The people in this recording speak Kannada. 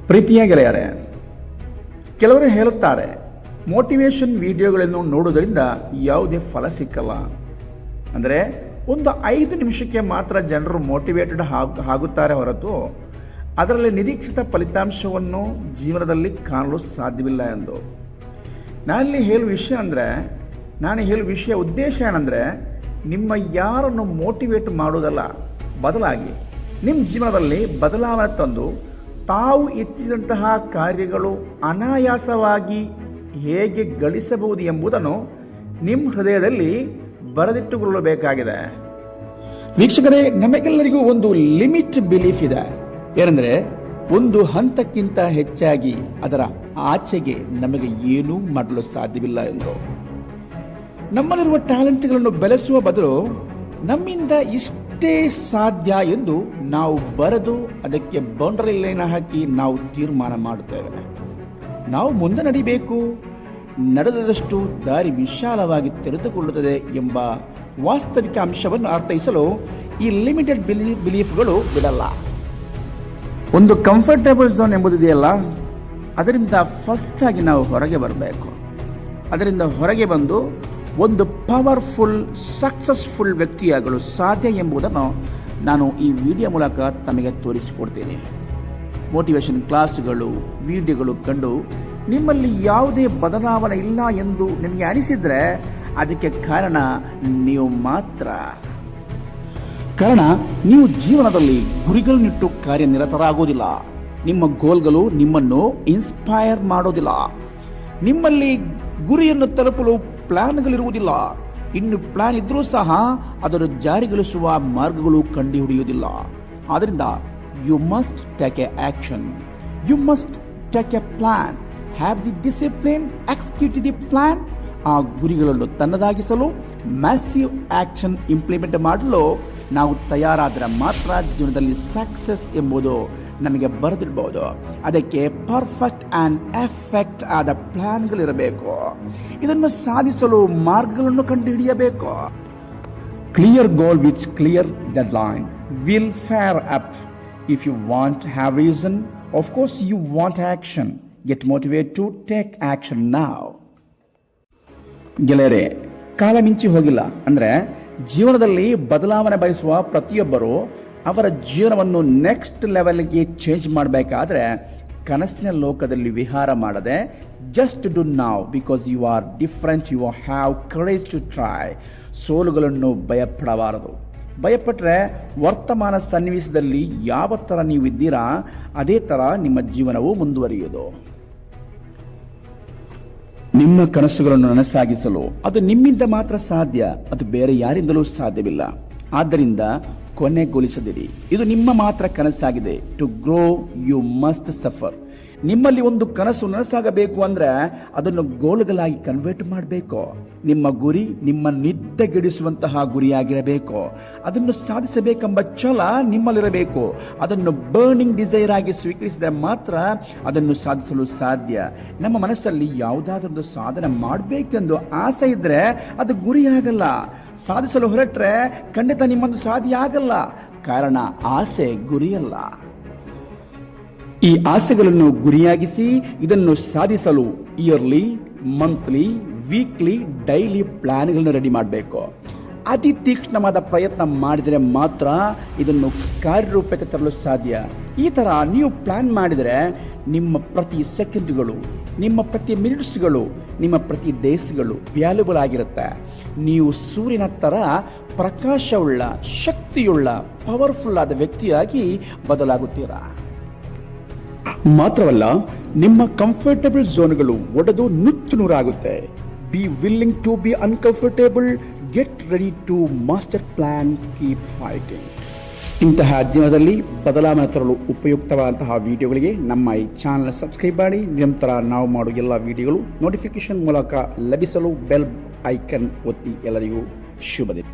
ಪ್ರೀತಿಯ ಗೆಳೆಯರೆ, ಕೆಲವರು ಹೇಳುತ್ತಾರೆ ಮೋಟಿವೇಶನ್ ವಿಡಿಯೋಗಳನ್ನು ನೋಡುವುದರಿಂದ ಯಾವುದೇ ಫಲ ಸಿಕ್ಕಲ್ಲ. ಅಂದರೆ ಒಂದು 5 ನಿಮಿಷಕ್ಕೆ ಮಾತ್ರ ಜನರು ಮೋಟಿವೇಟೆಡ್ ಆಗುತ್ತಾರೆ ಹೊರತು ಅದರಲ್ಲಿ ನಿರೀಕ್ಷಿತ ಫಲಿತಾಂಶವನ್ನು ಜೀವನದಲ್ಲಿ ಕಾಣಲು ಸಾಧ್ಯವಿಲ್ಲ ಎಂದು. ನಾನು ಹೇಳುವ ವಿಷಯ ಉದ್ದೇಶ ಏನಂದರೆ, ನಿಮ್ಮ ಯಾರನ್ನು ಮೋಟಿವೇಟ್ ಮಾಡುವುದಲ್ಲ, ಬದಲಾಗಿ ನಿಮ್ಮ ಜೀವನದಲ್ಲಿ ಬದಲಾವಣೆ ತಂದು ತಾವು ಇಚ್ಛಿಸಿದಂತಹ ಕಾರ್ಯಗಳು ಅನಾಯಾಸವಾಗಿ ಹೇಗೆ ಗಳಿಸಬಹುದು ಎಂಬುದನ್ನು ನಿಮ್ಮ ಹೃದಯದಲ್ಲಿ ಬರೆದಿಟ್ಟುಕೊಳ್ಳಬೇಕಾಗಿದೆ. ವೀಕ್ಷಕರೇ, ನಮಗೆಲ್ಲರಿಗೂ ಒಂದು ಲಿಮಿಟ್ ಬಿಲೀಫ್ ಇದೆ. ಏನೆಂದರೆ, ಒಂದು ಹಂತಕ್ಕಿಂತ ಹೆಚ್ಚಾಗಿ ಅದರ ಆಚೆಗೆ ನಮಗೆ ಏನೂ ಮಾಡಲು ಸಾಧ್ಯವಿಲ್ಲ ಎಂದು. ನಮ್ಮಲ್ಲಿರುವ ಟ್ಯಾಲೆಂಟ್ಗಳನ್ನು ಬೆಳೆಸುವ ಬದಲು ನಮ್ಮಿಂದ ಇಷ್ಟೇ ಸಾಧ್ಯ ಎಂದು ನಾವು ಬರೆದು ಅದಕ್ಕೆ ಬೌಂಡರಿ ಲೈನ್ ಹಾಕಿ ನಾವು ತೀರ್ಮಾನ ಮಾಡುತ್ತೇವೆ. ನಾವು ಮುಂದೆ ನಡಿಬೇಕು, ನಡೆದಷ್ಟು ದಾರಿ ವಿಶಾಲವಾಗಿ ತೆರೆದುಕೊಳ್ಳುತ್ತದೆ ಎಂಬ ವಾಸ್ತವಿಕ ಅಂಶವನ್ನು ಅರ್ಥೈಸಲು ಈ ಲಿಮಿಟೆಡ್ ಬಿಲೀಫ್ಗಳು ಬಿಡಲ್ಲ. ಒಂದು ಕಂಫರ್ಟೇಬಲ್ ಝೋನ್ ಎಂಬುದಿದೆಯಲ್ಲ, ಅದರಿಂದ ಫಸ್ಟ್ ಆಗಿ ನಾವು ಹೊರಗೆ ಬರಬೇಕು. ಅದರಿಂದ ಹೊರಗೆ ಬಂದು ಒಂದು ಪವರ್ಫುಲ್ ಸಕ್ಸಸ್ಫುಲ್ ವ್ಯಕ್ತಿಯಾಗಲು ಸಾಧ್ಯ ಎಂಬುದನ್ನು ನಾನು ಈ ವಿಡಿಯೋ ಮೂಲಕ ತಮಗೆ ತೋರಿಸಿಕೊಡ್ತೇನೆ. ಮೋಟಿವೇಶನ್ ಕ್ಲಾಸ್ಗಳು, ವಿಡಿಯೋಗಳು ಕಂಡು ನಿಮ್ಮಲ್ಲಿ ಯಾವುದೇ ಬದಲಾವಣೆ ಇಲ್ಲ ಎಂದು ನಿಮಗೆ ಅನಿಸಿದರೆ ಅದಕ್ಕೆ ಕಾರಣ ನೀವು ಮಾತ್ರ. ಕಾರಣ ನೀವು ಜೀವನದಲ್ಲಿ ಗುರಿಗಳನ್ನಿಟ್ಟು ಕಾರ್ಯನಿರತರಾಗುವುದಿಲ್ಲ. ನಿಮ್ಮ ಗೋಲ್ಗಳು ನಿಮ್ಮನ್ನು ಇನ್ಸ್ಪೈರ್ ಮಾಡೋದಿಲ್ಲ. ನಿಮ್ಮಲ್ಲಿ ಗುರಿಯನ್ನು ತಲುಪಲು ಪ್ಲಾನ್ಗಳಿರುವುದಿಲ್ಲ. ಇನ್ನು ಪ್ಲಾನ್ ಇದ್ರೂ ಸಹ ಅದನ್ನು ಜಾರಿಗೊಳಿಸುವ ಮಾರ್ಗಗಳು ಕಂಡುಹಿಡಿಯುವುದಿಲ್ಲ. ಆದ್ದರಿಂದ you must take a action, you must take a plan, have the discipline, execute the plan. ಆ ಗುರಿಗಳನ್ನು ತನ್ನದಾಗಿಸಲು ಮ್ಯಾಸಿವ್ ಆಕ್ಷನ್ ಇಂಪ್ಲಿಮೆಂಟ್ ಮಾಡಲು ನಾವು ತಯಾರಾದರೆ ಮಾತ್ರ ಜೀವನದಲ್ಲಿ ಸಕ್ಸಸ್ ಎಂಬುದು ನಮಗೆ ಬರೆದಿಡಬಹುದು. ಅದಕ್ಕೆ ಪರ್ಫೆಕ್ಟ್ ಆ್ಯಂಡ್ ಎಫೆಕ್ಟ್ ಆದ ಪ್ಲಾನ್ಗಳಿರಬೇಕು. ಇದನ್ನು ಸಾಧಿಸಲು ಮಾರ್ಗಗಳನ್ನು ಕಂಡುಹಿಡಿಯಬೇಕು. Clear goal which clear deadline will fair up. If you want have reason, of course you want action. Get motivate to take action now. ಗೆಳೆಯರೆ, ಕಾಲ ಮಿಂಚಿ ಹೋಗಿಲ್ಲ. ಅಂದರೆ ಜೀವನದಲ್ಲಿ ಬದಲಾವಣೆ ಬಯಸುವ ಪ್ರತಿಯೊಬ್ಬರು ಅವರ ಜೀವನವನ್ನು ನೆಕ್ಸ್ಟ್ ಲೆವೆಲ್ಗೆ ಚೇಂಜ್ ಮಾಡಬೇಕಾದ್ರೆ ಕನಸಿನ ಲೋಕದಲ್ಲಿ ವಿಹಾರ ಮಾಡದೆ just do now because you are different, you have courage to try. ಸೋಲುಗಳನ್ನು ಭಯಪಡಬಾರದು. ಭಯಪಟ್ಟರೆ ವರ್ತಮಾನ ಸನ್ನಿವೇಶದಲ್ಲಿ ಯಾವ ಥರ ನೀವು ಇದ್ದೀರಾ ಅದೇ ಥರ ನಿಮ್ಮ ಜೀವನವು ಮುಂದುವರಿಯುವುದು. ನಿಮ್ಮ ಕನಸುಗಳನ್ನು ನನಸಾಗಿಸಲು ಅದು ನಿಮ್ಮಿಂದ ಮಾತ್ರ ಸಾಧ್ಯ, ಅದು ಬೇರೆ ಯಾರಿಂದಲೂ ಸಾಧ್ಯವಿಲ್ಲ. ಆದ್ದರಿಂದ ಕೊನೆಗೊಳಿಸದಿರಿ. ಇದು ನಿಮ್ಮ ಮಾತ್ರ ಕನಸಾಗಿದೆ. To grow you must suffer. ನಿಮ್ಮಲ್ಲಿ ಒಂದು ಕನಸು ನನಸಾಗಬೇಕು ಅಂದರೆ ಅದನ್ನು ಗೋಲುಗಳಾಗಿ ಕನ್ವರ್ಟ್ ಮಾಡಬೇಕು. ನಿಮ್ಮ ಗುರಿ ನಿಮ್ಮ ನಿದ್ದೆಗೆಡಿಸುವಂತಹ ಗುರಿಯಾಗಿರಬೇಕು. ಅದನ್ನು ಸಾಧಿಸಬೇಕೆಂಬ ಛಲ ನಿಮ್ಮಲ್ಲಿರಬೇಕು. ಅದನ್ನು ಬರ್ನಿಂಗ್ ಡಿಸೈರ್ ಆಗಿ ಸ್ವೀಕರಿಸಿದರೆ ಮಾತ್ರ ಅದನ್ನು ಸಾಧಿಸಲು ಸಾಧ್ಯ. ನಮ್ಮ ಮನಸ್ಸಲ್ಲಿ ಯಾವುದಾದ್ರೊಂದು ಸಾಧನೆ ಮಾಡಬೇಕೆಂದು ಆಸೆ ಇದ್ದರೆ ಅದು ಗುರಿಯಾಗಲ್ಲ. ಸಾಧಿಸಲು ಹೊರಟ್ರೆ ಖಂಡಿತ ನಿಮ್ಮೊಂದು ಸಾಧ್ಯ ಆಗಲ್ಲ. ಕಾರಣ ಆಸೆ ಗುರಿಯಲ್ಲ. ಈ ಆಸೆಗಳನ್ನು ಗುರಿಯಾಗಿಸಿ ಇದನ್ನು ಸಾಧಿಸಲು ಇಯರ್ಲಿ, ಮಂತ್ಲಿ, ವೀಕ್ಲಿ, ಡೈಲಿ ಪ್ಲಾನ್ಗಳನ್ನು ರೆಡಿ ಮಾಡಬೇಕು. ಅತಿ ತೀಕ್ಷ್ಣವಾದ ಪ್ರಯತ್ನ ಮಾಡಿದರೆ ಮಾತ್ರ ಇದನ್ನು ಕಾರ್ಯರೂಪಕ್ಕೆ ತರಲು ಸಾಧ್ಯ. ಈ ಥರ ನೀವು ಪ್ಲಾನ್ ಮಾಡಿದರೆ ನಿಮ್ಮ ಪ್ರತಿ ಸೆಕೆಂಡ್ಗಳು, ನಿಮ್ಮ ಪ್ರತಿ ಮಿನಿಟ್ಸ್ಗಳು, ನಿಮ್ಮ ಪ್ರತಿ ಡೇಸ್ಗಳು ವ್ಯಾಲ್ಯೂಬಲ್ ಆಗಿರುತ್ತೆ. ನೀವು ಸೂರ್ಯನ ಥರ ಪ್ರಕಾಶವುಳ್ಳ, ಶಕ್ತಿಯುಳ್ಳ, ಪವರ್ಫುಲ್ ಆದ ವ್ಯಕ್ತಿಯಾಗಿ ಬದಲಾಗುತ್ತೀರಾ. ಮಾತ್ರವಲ್ಲ, ನಿಮ್ಮ ಕಂಫರ್ಟಬಲ್ ಝೋನ್ಗಳು ಒಡೆದು ನುಚ್ಚು ನೂರಾಗುತ್ತೆ. Be willing to be uncomfortable. Get ready to master plan. Keep fighting. ಇಂತಹ ಜೀವನದಲ್ಲಿ ಬದಲಾವಣೆ ತರಲು ಉಪಯುಕ್ತವಾದಂತಹ ವಿಡಿಯೋಗಳಿಗೆ ನಮ್ಮ ಈ ಚಾನಲ್ ಸಬ್ಸ್ಕ್ರೈಬ್ ಮಾಡಿ. ನಿರಂತರ ನಾವು ಮಾಡುವ ಎಲ್ಲ ವಿಡಿಯೋಗಳು ನೋಟಿಫಿಕೇಶನ್ ಮೂಲಕ ಲಭಿಸಲು ಬೆಲ್ ಐಕನ್ ಒತ್ತಿ. ಎಲ್ಲರಿಗೂ ಶುಭ ದಿನ.